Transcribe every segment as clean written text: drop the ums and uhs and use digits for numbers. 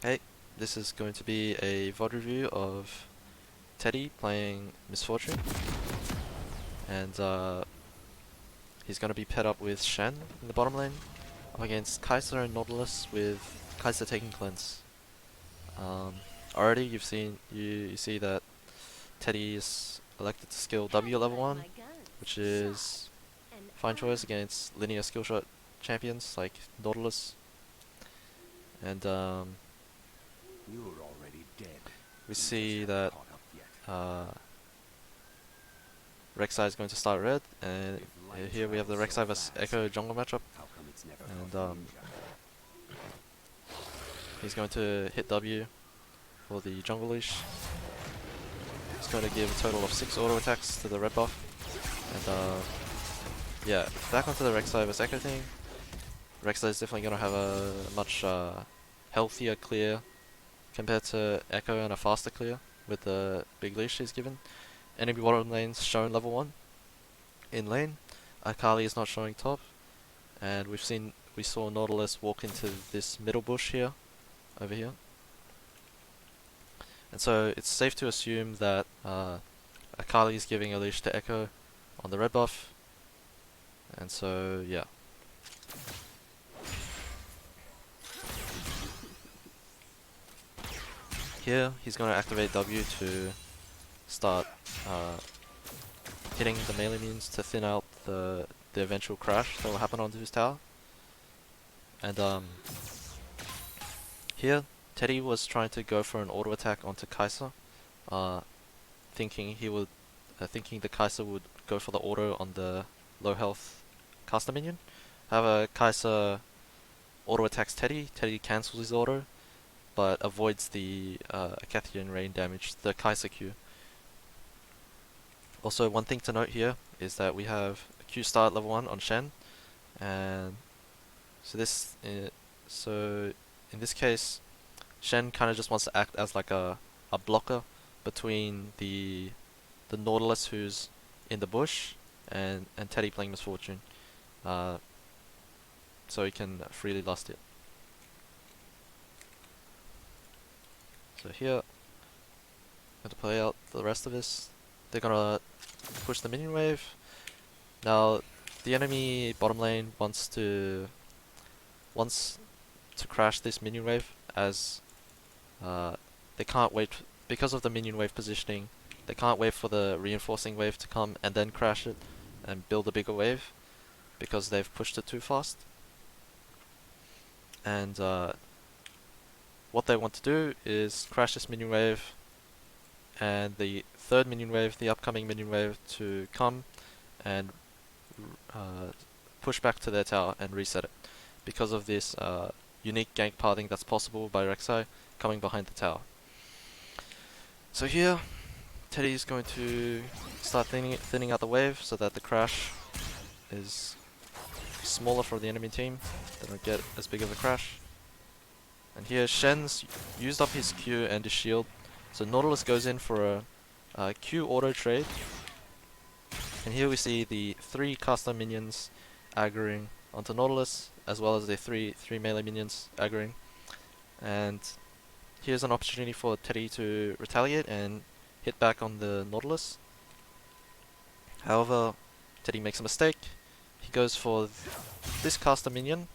Hey, this is going to be a VOD review of Teddy playing Misfortune, and he's going to be paired up with Shen in the bottom lane, up against Kai'Sa and Nautilus with Kai'Sa taking cleanse. Um, Already you see that Teddy is elected to skill W level 1, which is fine choice against linear skill shot champions like Nautilus, and You're already dead. we see that uh, Rek'Sai is going to start red, and here we have the Rek'Sai vs Echo jungle matchup, and he's going to hit W for the jungle leash. He's going to give a total of 6 auto attacks to the red buff, and yeah, back onto the Rek'Sai vs Echo thing. Rek'Sai is definitely going to have a much healthier clear compared to Echo, and a faster clear with the big leash he's given. Enemy bottom lane's shown level 1 in lane. Akali is not showing top, and we saw Nautilus walk into this middle bush here, over here. And so it's safe to assume that Akali is giving a leash to Echo on the red buff, and so yeah. Here he's going to activate W to start hitting the melee minions to thin out the eventual crash that will happen onto his tower. And here Teddy was trying to go for an auto attack onto Kai'Sa, thinking the Kai'Sa would go for the auto on the low health caster minion. However, Kai'Sa auto attacks Teddy. Teddy cancels his auto, but avoids the Acathian rain damage, the Kai'Sa Q. Also, one thing to note here is that we have a Q star at level 1 on Shen, and so in this case, Shen kind of just wants to act as like a blocker between the Nautilus who's in the bush and Teddy playing Misfortune, so he can freely last it. So here, I'm going to play out the rest of this. They're gonna push the minion wave. Now, the enemy bottom lane wants to crash this minion wave, as they can't wait because of the minion wave positioning. They can't wait for the reinforcing wave to come and then crash it and build a bigger wave, because they've pushed it too fast. And what they want to do is crash this minion wave, and the third minion wave, the upcoming minion wave, to come and push back to their tower and reset it, because of this unique gank pathing that's possible by Rek'Sai coming behind the tower. So here, Teddy is going to start thinning out the wave so that the crash is smaller for the enemy team. They don't get as big of a crash. And here, Shen's used up his Q and his shield, so Nautilus goes in for a Q auto trade. And here we see the 3 caster minions aggroing onto Nautilus, as well as the three melee minions aggroing. And here's an opportunity for Teddy to retaliate and hit back on the Nautilus. However, Teddy makes a mistake. He goes for this caster minion,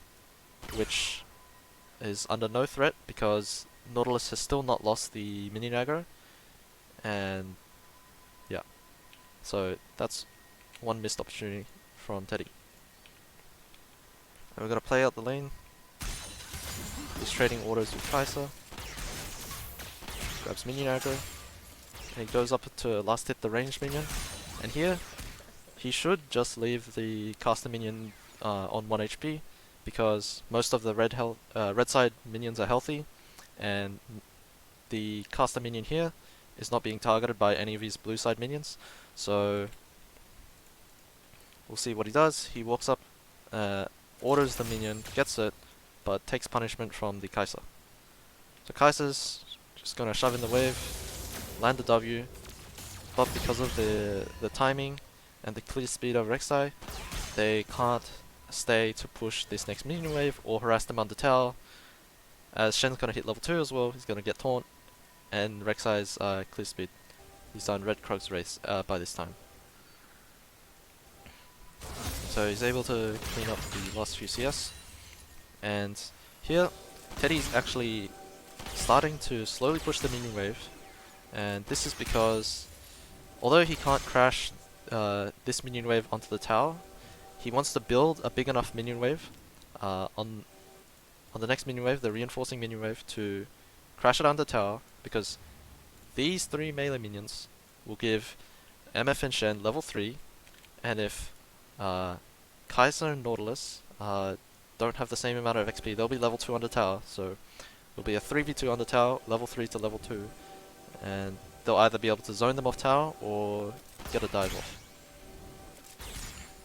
which is under no threat because Nautilus has still not lost the minion aggro, and yeah, so that's one missed opportunity from Teddy. And we're gonna play out the lane. He's trading autos with Kai'Sa, grabs minion aggro, and he goes up to last hit the ranged minion. And here, he should just leave the caster minion on 1 HP, because most of the red side minions are healthy, and the caster minion here is not being targeted by any of his blue side minions. So we'll see what he does. He walks up, autos the minion, gets it, but takes punishment from the Kai'Sa. So Kai'Sa's just gonna shove in the wave, land the W, but because of the timing and the clear speed of Rek'Sai, they can't stay to push this next minion wave or harass them under tower, As Shen's gonna hit level 2 as well, he's gonna get taunt, and Rek'Sai's clear speed. He's done Red Krug's race by this time. So he's able to clean up the last few CS. And here, Teddy's actually starting to slowly push the minion wave. And this is because, although he can't crash this minion wave onto the tower, he wants to build a big enough minion wave on the next minion wave, the reinforcing minion wave, to crash it on the tower, because these 3 melee minions will give MF and Shen level 3, and if Kai'Sa and Nautilus don't have the same amount of XP, they'll be level 2 on the tower, so it'll be a 3v2 on the tower, level 3 to level 2, and they'll either be able to zone them off tower or get a dive off.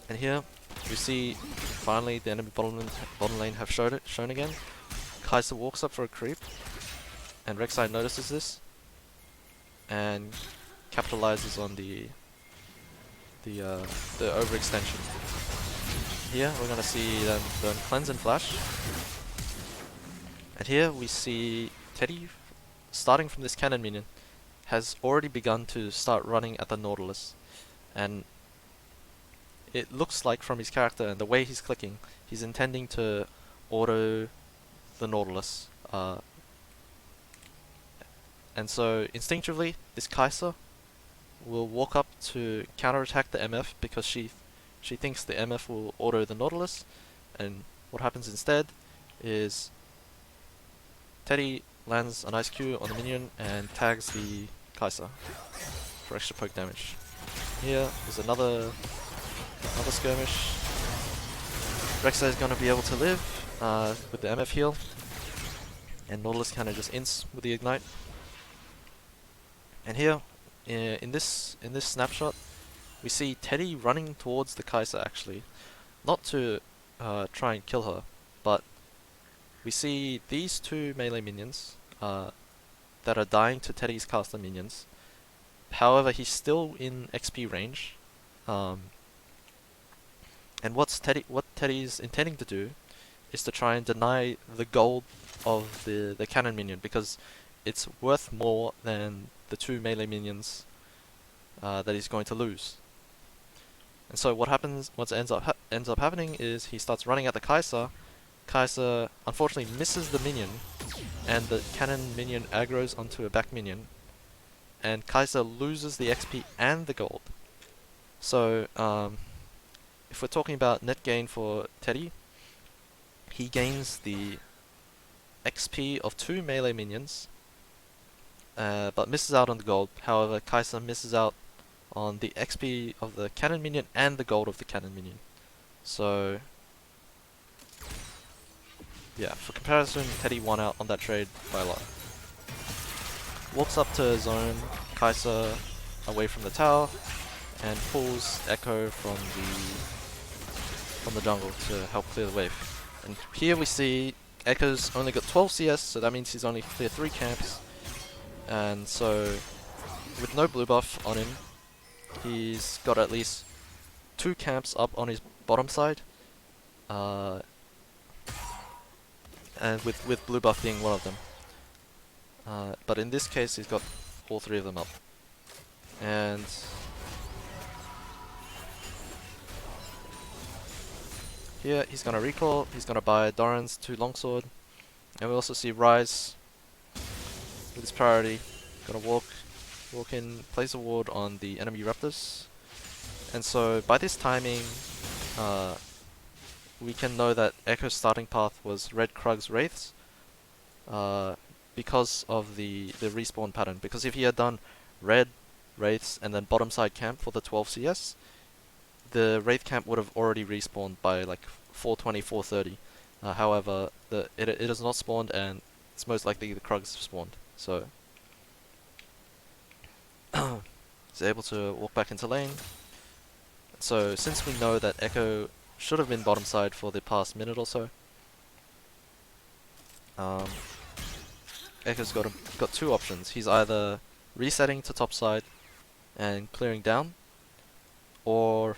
And here we see finally the enemy bottom lane have shown again. Kai'Sa walks up for a creep, and Rek'Sai notices this and capitalizes on the overextension. Here we're gonna see them burn cleanse and flash, and here we see Teddy, starting from this cannon minion, has already begun to start running at the Nautilus, and it looks like from his character and the way he's clicking, he's intending to auto the Nautilus. And so instinctively, this Kai'Sa will walk up to counterattack the MF because she thinks the MF will auto the Nautilus, and what happens instead is Teddy lands an Ice Q on the minion and tags the Kai'Sa for extra poke damage. Here is another skirmish. Rek'Sai is going to be able to live with the MF heal, and Nautilus kind of just ints with the ignite. And here, in this snapshot, we see Teddy running towards the Kai'Sa actually, not to try and kill her, but we see these 2 melee minions that are dying to Teddy's caster minions. However, he's still in XP range. And what Teddy's intending to do is to try and deny the gold of the cannon minion, because it's worth more than the 2 melee minions that he's going to lose. And so what ends up happening is he starts running at the Kai'Sa. Kai'Sa unfortunately misses the minion, and the cannon minion aggroes onto a back minion, and Kai'Sa loses the XP and the gold. So if we're talking about net gain for Teddy, he gains the XP of 2 melee minions, but misses out on the gold. However, Kai'Sa misses out on the XP of the cannon minion and the gold of the cannon minion. So yeah, for comparison, Teddy won out on that trade by a lot. Walks up to zone Kai'Sa away from the tower and pulls Echo from the jungle to help clear the wave. And here we see Echo's only got 12 CS, so that means he's only cleared 3 camps. And so, with no blue buff on him, he's got at least 2 camps up on his bottom side. And with blue buff being one of them. But in this case, he's got all 3 of them up. And here, he's gonna recall, he's gonna buy Doran's 2 longsword, and we also see Rise with his priority, gonna walk in, place a ward on the enemy Raptors, and so by this timing, we can know that Echo's starting path was Red Krug's Wraiths, because of the respawn pattern, because if he had done Red Wraiths and then bottom side camp for the 12 CS, the Wraith camp would have already respawned by like 420, 430. However, it has not spawned, and it's most likely the Krugs have spawned. So he's able to walk back into lane. So since we know that Echo should have been bottom side for the past minute or so, Echo's got 2 options. He's either resetting to top side and clearing down, or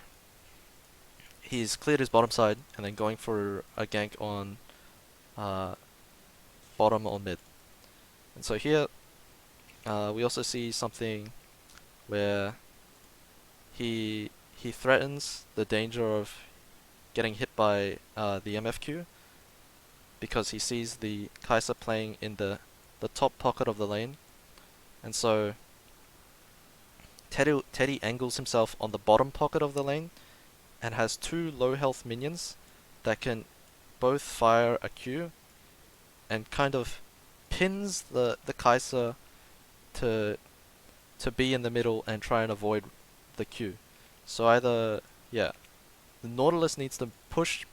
he's cleared his bottom side and then going for a gank on bottom or mid. And so here, we also see something where he threatens the danger of getting hit by the MFQ because he sees the Kai'Sa playing in the top pocket of the lane, and so Teddy angles himself on the bottom pocket of the lane and has two low health minions that can both fire a Q and kind of pins the Kai'Sa to be in the middle and try and avoid the Q. So either, yeah, the Nautilus needs to push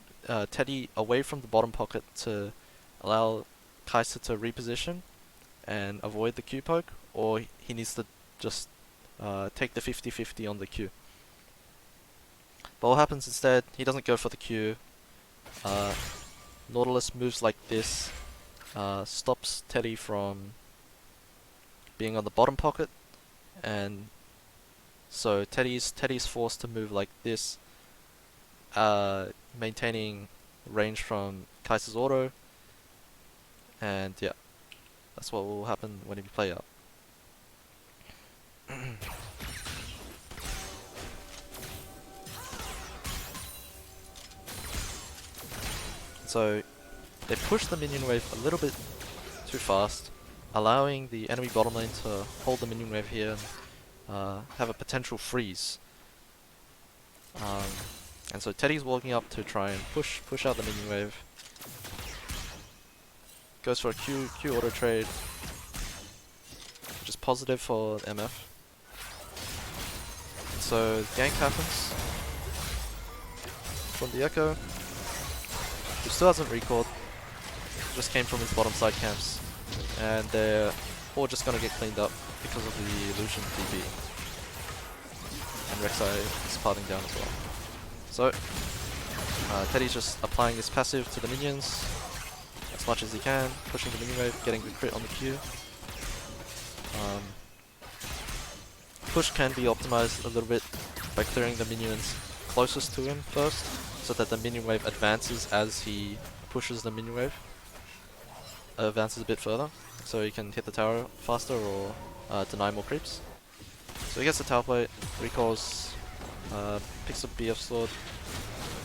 Teddy away from the bottom pocket to allow Kai'Sa to reposition and avoid the Q poke, or he needs to just take the 50-50 on the Q. But what happens instead, he doesn't go for the Q. Nautilus moves like this, stops Teddy from being on the bottom pocket, and so Teddy's forced to move like this, maintaining range from Kai'Sa's auto, and yeah, that's what will happen when he play out. So they push the minion wave a little bit too fast, allowing the enemy bottom lane to hold the minion wave here and have a potential freeze. And so Teddy's walking up to try and push out the minion wave. Goes for a Q auto trade, which is positive for MF. So gank happens from the Echo, who still hasn't recalled, just came from his bottom side camps, and they're all just gonna get cleaned up because of the Lucian DP. And Rek'Sai is parting down as well. So, Teddy's just applying his passive to the minions as much as he can, pushing the minion wave, getting the crit on the Q. Push can be optimized a little bit by clearing the minions closest to him first, so that the minion wave advances as he pushes the minion wave. Advances a bit further, so he can hit the tower faster or deny more creeps. So he gets the tower plate, recalls, picks up BF sword.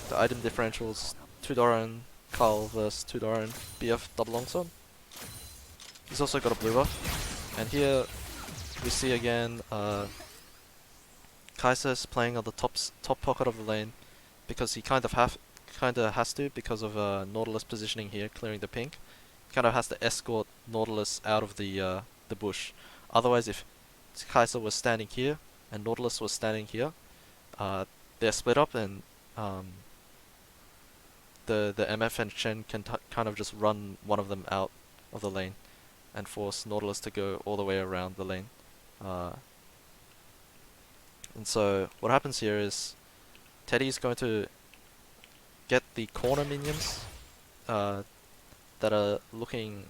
The item differentials 2 Doran, Carl versus 2 Doran, BF double longsword. He's also got a blue buff, and here we see again Kai'Sa's playing on the top pocket of the lane because he kind of has to because of Nautilus positioning here, clearing the pink. He kind of has to escort Nautilus out of the bush. Otherwise, if Kai'Sa was standing here and Nautilus was standing here, they're split up, and the MF and Shen can kind of just run one of them out of the lane and force Nautilus to go all the way around the lane. And so what happens here is Teddy's going to get the corner minions that are looking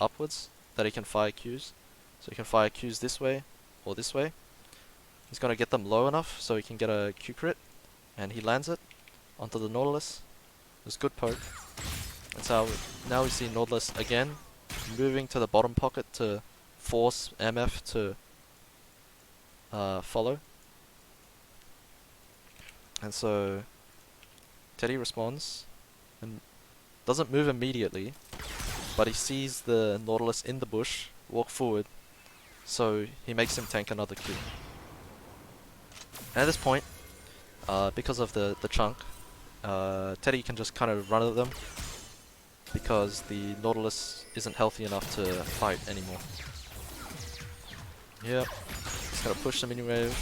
upwards, that he can fire Qs. So he can fire Qs this way or this way. He's going to get them low enough so he can get a Q crit, and he lands it onto the Nautilus. It's good poke. And so now we see Nautilus again moving to the bottom pocket to force MF to follow. And so Teddy responds and doesn't move immediately, but he sees the Nautilus in the bush walk forward, so he makes him tank another Q. And at this point, because of the chunk, Teddy can just kind of run at them because the Nautilus isn't healthy enough to fight anymore. Yep, he's gonna push the minion wave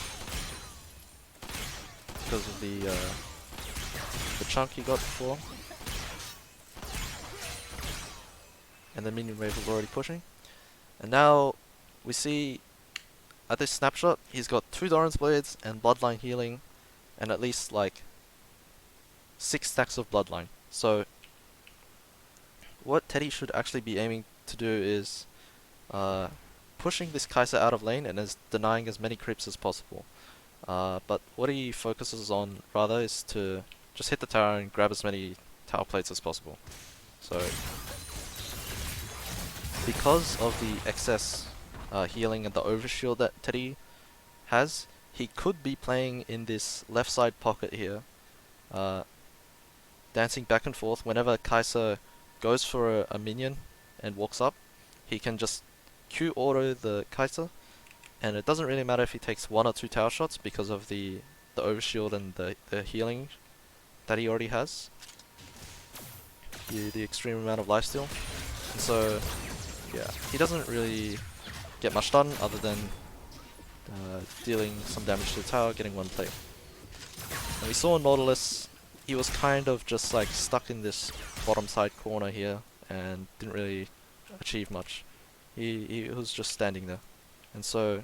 because of the chunk he got before, and the minion wave was already pushing. And now we see at this snapshot he's got 2 Doran's Blades and Bloodline healing, and at least like 6 stacks of Bloodline. So what Teddy should actually be aiming to do is pushing this Kai'Sa out of lane and is denying as many creeps as possible. But what he focuses on rather is to just hit the tower and grab as many tower plates as possible. So because of the excess healing and the overshield that Teddy has, he could be playing in this left side pocket here, dancing back and forth. Whenever Kai'Sa goes for a minion and walks up, he can just Q auto the Kai'Sa, and it doesn't really matter if he takes 1 or 2 tower shots because of the overshield and the healing that he already has. The extreme amount of lifesteal. And so, yeah, he doesn't really get much done other than dealing some damage to the tower, getting 1 plate. And we saw Nautilus, he was kind of just like stuck in this bottom side corner here and didn't really achieve much. He was just standing there. And so,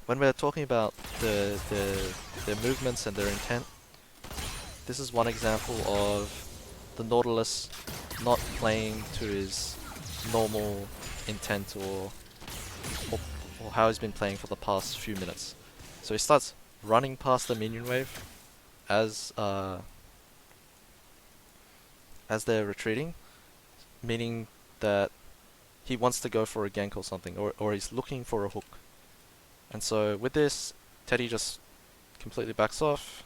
when we're talking about their movements and their intent, this is one example of the Nautilus not playing to his normal intent or how he's been playing for the past few minutes. So he starts running past the minion wave as they're retreating, meaning that he wants to go for a gank or something, or he's looking for a hook. And so with this, Teddy just completely backs off.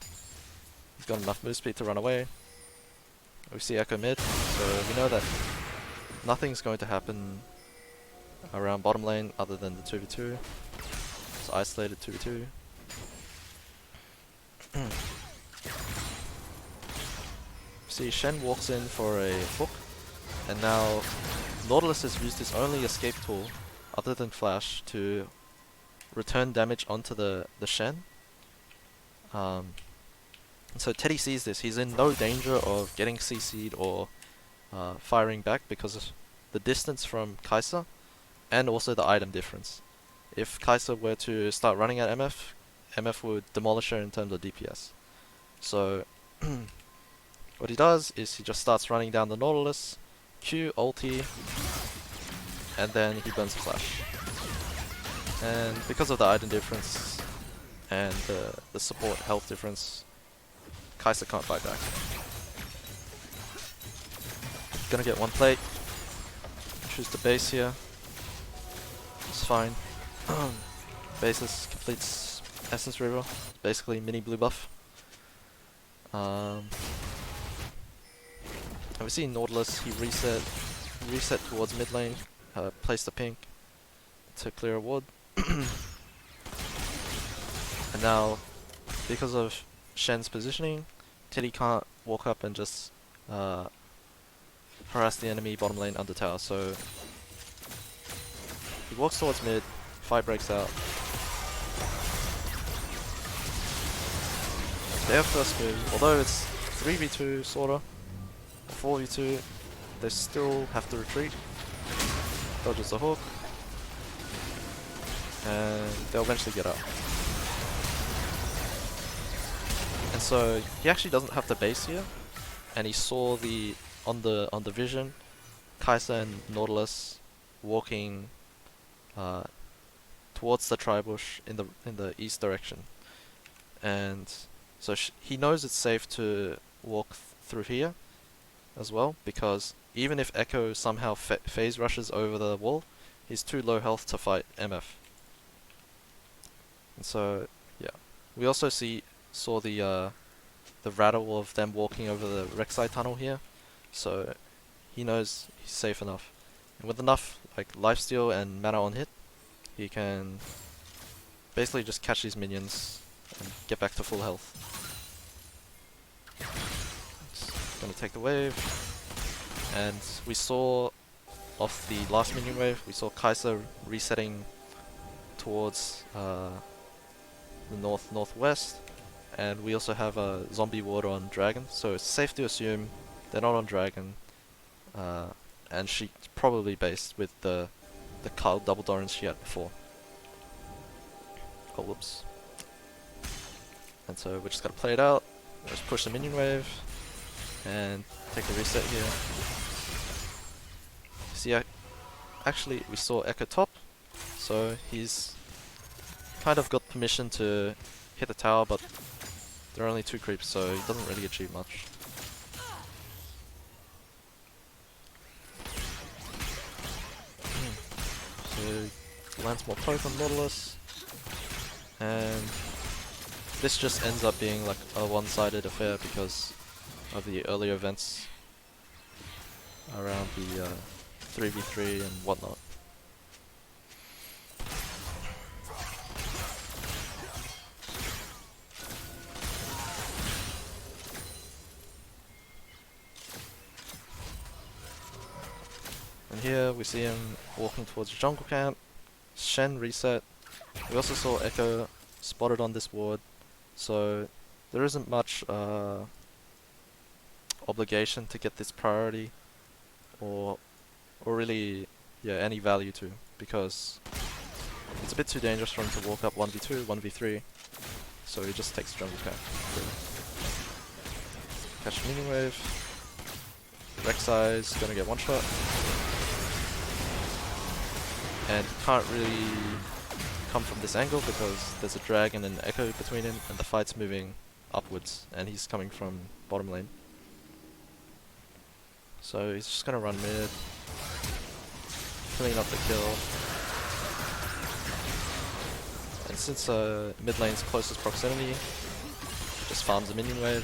He's got enough move speed to run away. We see Echo mid, so we know that nothing's going to happen around bottom lane other than the 2v2. It's isolated 2v2. See, Shen walks in for a hook, and now Nautilus has used his only escape tool, other than Flash, to return damage onto the Shen. So Teddy sees this. He's in no danger of getting CC'd or firing back because of the distance from Kai'Sa and also the item difference. If Kai'Sa were to start running at MF, MF would demolish her in terms of DPS. So what he does is he just starts running down the Nautilus, Q, ulti, and then he burns the Flash. And because of the item difference and the support health difference, Kai'Sa can't fight back. Gonna get 1 plate. Choose the base here. It's fine. Basis completes Essence River. Basically mini blue buff. And we see Nautilus, he reset towards mid lane, placed the pink to clear a ward. And now, because of Shen's positioning, Teddy can't walk up and just harass the enemy bottom lane under tower, so he walks towards mid, fight breaks out. Their first move, although it's 3v2 sorta, 4v2, they still have to retreat. Dodges a hook, and they'll eventually get up. And so he actually doesn't have the base here, and he saw on the vision, Kai'Sa and Nautilus walking towards the tri-bush in the east direction, and so he knows it's safe to walk through here as well, because even if Echo somehow phase rushes over the wall, he's too low health to fight MF. And so yeah, we also saw the rattle of them walking over the Rek'Sai tunnel here, so he knows he's safe enough. And with enough like lifesteal and mana on hit, he can basically just catch these minions and get back to full health. Just gonna take the wave, and we saw off the last minion wave, we saw Kai'Sa resetting towards the northwest, and we also have a zombie ward on Dragon, so it's safe to assume they're not on Dragon, and she's probably based with the Carl double Dorans she had before. Oh, whoops. And so we're just gonna play it out. Let's push the minion wave and take the reset here. See, actually we saw Echo top, so he's kind of got permission to hit the tower, but there are only 2 creeps, so he doesn't really achieve much. So lands more poke on Nautilus, and this just ends up being like a one-sided affair because of the earlier events around the 3v3 and whatnot. And here we see him walking towards the jungle camp. Shen reset. We also saw Echo spotted on this ward, so there isn't much obligation to get this priority, or really, yeah, any value to, because it's a bit too dangerous for him to walk up 1v2, 1v3, so he just takes jungle camp. Catch minion wave. Rek'Sai's gonna get one shot, and can't really come from this angle because there's a drag and an echo between him, and the fight's moving upwards, and he's coming from bottom lane. So he's just gonna run mid, clean up the kill. And since mid lane's closest proximity, just farms a minion wave.